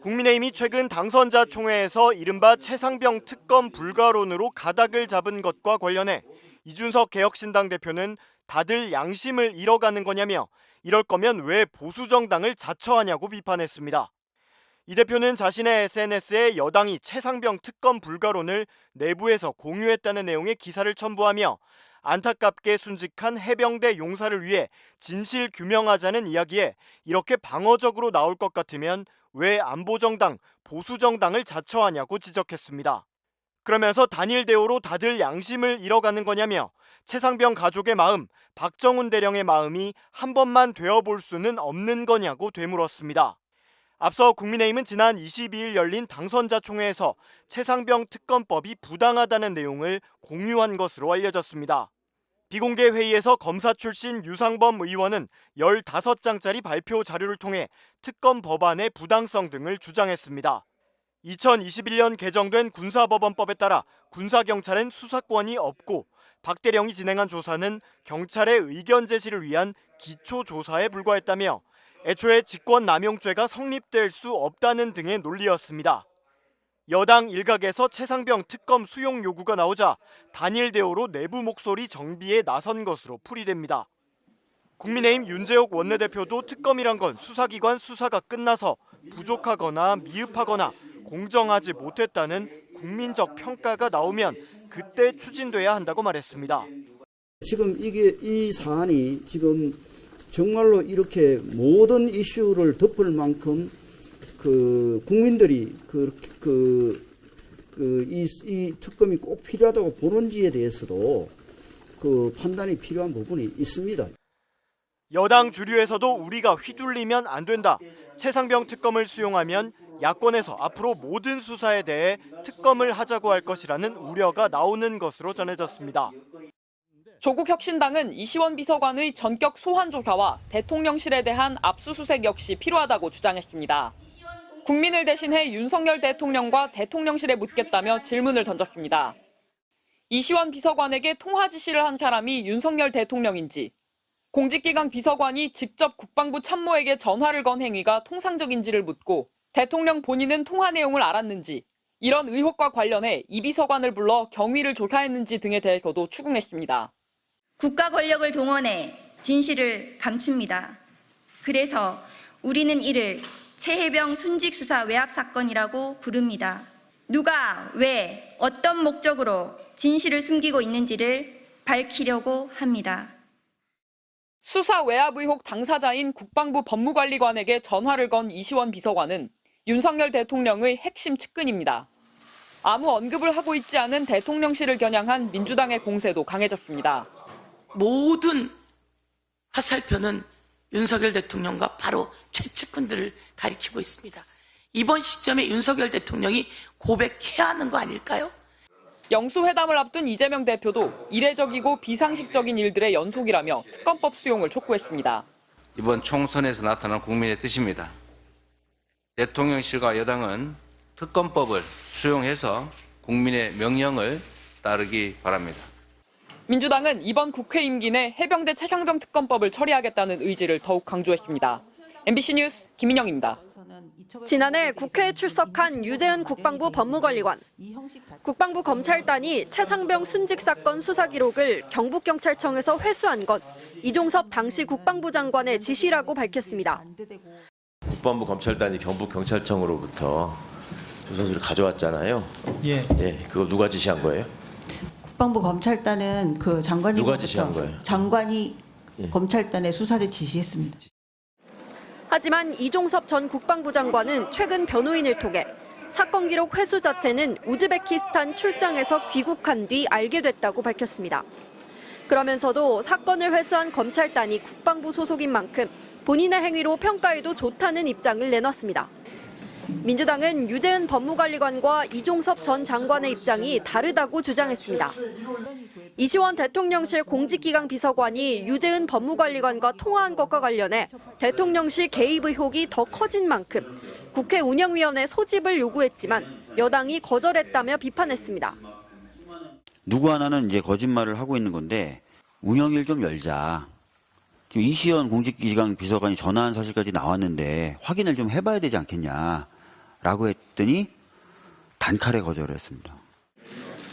국민의힘이 최근 당선자 총회에서 이른바 최상병 특검 불가론으로 가닥을 잡은 것과 관련해 이준석 개혁신당 대표는 다들 양심을 잃어가는 거냐며 이럴 거면 왜 보수정당을 자처하냐고 비판했습니다. 이 대표는 자신의 SNS에 여당이 최상병 특검 불가론을 내부에서 공유했다는 내용의 기사를 첨부하며 안타깝게 순직한 해병대 용사를 위해 진실 규명하자는 이야기에 이렇게 방어적으로 나올 것 같으면 왜 안보정당, 보수정당을 자처하냐고 지적했습니다. 그러면서 단일 대우로 다들 양심을 잃어가는 거냐며 최상병 가족의 마음, 박정훈 대령의 마음이 한 번만 되어볼 수는 없는 거냐고 되물었습니다. 앞서 국민의힘은 지난 22일 열린 당선자 총회에서 최상병 특검법이 부당하다는 내용을 공유한 것으로 알려졌습니다. 비공개 회의에서 검사 출신 유상범 의원은 15장짜리 발표 자료를 통해 특검 법안의 부당성 등을 주장했습니다. 2021년 개정된 군사법원법에 따라 군사경찰엔 수사권이 없고 박 대령이 진행한 조사는 경찰의 의견 제시를 위한 기초조사에 불과했다며 애초에 직권남용죄가 성립될 수 없다는 등의 논리였습니다. 여당 일각에서 최상병 특검 수용 요구가 나오자 단일 대우로 내부 목소리 정비에 나선 것으로 풀이됩니다. 국민의힘 윤재옥 원내대표도 특검이란 건 수사기관 수사가 끝나서 부족하거나 미흡하거나 공정하지 못했다는 국민적 평가가 나오면 그때 추진돼야 한다고 말했습니다. 지금 이 사안이 지금 정말로 이렇게 모든 이슈를 덮을 만큼 국민들이 이 특검이 꼭 필요하다고 보는지에 대해서도 판단이 필요한 부분이 있습니다. 여당 주류에서도 우리가 휘둘리면 안 된다. 최상병 특검을 수용하면 야권에서 앞으로 모든 수사에 대해 특검을 하자고 할 것이라는 우려가 나오는 것으로 전해졌습니다. 조국 혁신당은 이시원 비서관의 전격 소환 조사와 대통령실에 대한 압수수색 역시 필요하다고 주장했습니다. 국민을 대신해 윤석열 대통령과 대통령실에 묻겠다며 질문을 던졌습니다. 이시원 비서관에게 통화 지시를 한 사람이 윤석열 대통령인지, 공직기강 비서관이 직접 국방부 참모에게 전화를 건 행위가 통상적인지를 묻고 대통령 본인은 통화 내용을 알았는지, 이런 의혹과 관련해 이 비서관을 불러 경위를 조사했는지 등에 대해서도 추궁했습니다. 국가 권력을 동원해 진실을 감춥니다. 그래서 우리는 이를 최해병 순직 수사 외압 사건이라고 부릅니다. 누가 왜 어떤 목적으로 진실을 숨기고 있는지를 밝히려고 합니다. 수사 외압 의혹 당사자인 국방부 법무관리관에게 전화를 건 이시원 비서관은 윤석열 대통령의 핵심 측근입니다. 아무 언급을 하고 있지 않은 대통령실을 겨냥한 민주당의 공세도 강해졌습니다. 모든 화살표는 윤석열 대통령과 바로 최측근들을 가리키고 있습니다. 이번 시점에 윤석열 대통령이 고백해야 하는 거 아닐까요? 영수회담을 앞둔 이재명 대표도 이례적이고 비상식적인 일들의 연속이라며 특검법 수용을 촉구했습니다. 이번 총선에서 나타난 국민의 뜻입니다. 대통령실과 여당은 특검법을 수용해서 국민의 명령을 따르기 바랍니다. 민주당은 이번 국회 임기 내 해병대 최상병 특검법을 처리하겠다는 의지를 더욱 강조했습니다. MBC 뉴스 김인영입니다. 지난해 국회에 출석한 유재은 국방부 법무관리관. 국방부 검찰단이 최상병 순직 사건 수사 기록을 경북경찰청에서 회수한 것, 이종섭 당시 국방부 장관의 지시라고 밝혔습니다. 국방부 검찰단이 경북경찰청으로부터 조사서를 가져왔잖아요. 예, 그거 누가 지시한 거예요? 국방부 검찰단은 그 장관이 누가 지시한 거예요? 장관이 검찰단에 수사를 지시했습니다. 하지만 이종섭 전 국방부 장관은 최근 변호인을 통해 사건 기록 회수 자체는 우즈베키스탄 출장에서 귀국한 뒤 알게 됐다고 밝혔습니다. 그러면서도 사건을 회수한 검찰단이 국방부 소속인 만큼 본인의 행위로 평가해도 좋다는 입장을 내놨습니다. 민주당은 유재은 법무관리관과 이종섭 전 장관의 입장이 다르다고 주장했습니다. 이시원 대통령실 공직기강 비서관이 유재은 법무관리관과 통화한 것과 관련해 대통령실 개입 의혹이 더 커진 만큼 국회 운영위원회 소집을 요구했지만 여당이 거절했다며 비판했습니다. 누구 하나는 이제 거짓말을 하고 있는 건데 운영위를 좀 열자. 지금 이시원 공직기강 비서관이 전화한 사실까지 나왔는데 확인을 좀 해봐야 되지 않겠냐. 라고 했더니 단칼에 거절을 했습니다.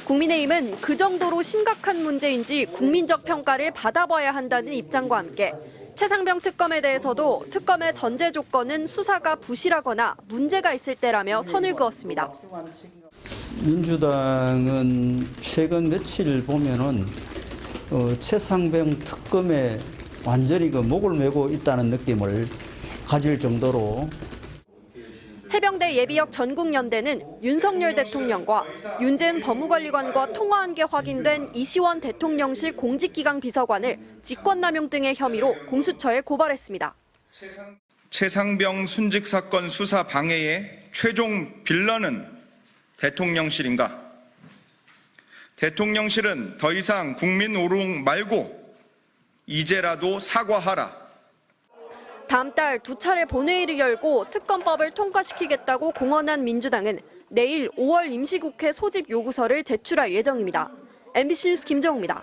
국민의힘은 그 정도로 심각한 문제인지 국민적 평가를 받아봐야 한다는 입장과 함께 최상병 특검에 대해서도 특검의 전제 조건은 수사가 부실하거나 문제가 있을 때라며 선을 그었습니다. 민주당은 최근 며칠 보면은 최상병 특검에 완전히 목을 메고 있다는 느낌을 가질 정도로 해병대 예비역 전국연대는 윤석열 대통령과 윤재은 법무관리관과 통화한 게 확인된 이시원 대통령실 공직기강 비서관을 직권남용 등의 혐의로 공수처에 고발했습니다. 최상병 순직 사건 수사 방해의 최종 빌런은 대통령실인가? 대통령실은 더 이상 국민 오롱 말고 이제라도 사과하라. 다음 달 2차례 본회의를 열고 특검법을 통과시키겠다고 공언한 민주당은 내일 5월 임시국회 소집 요구서를 제출할 예정입니다. MBC 뉴스 김정우입니다.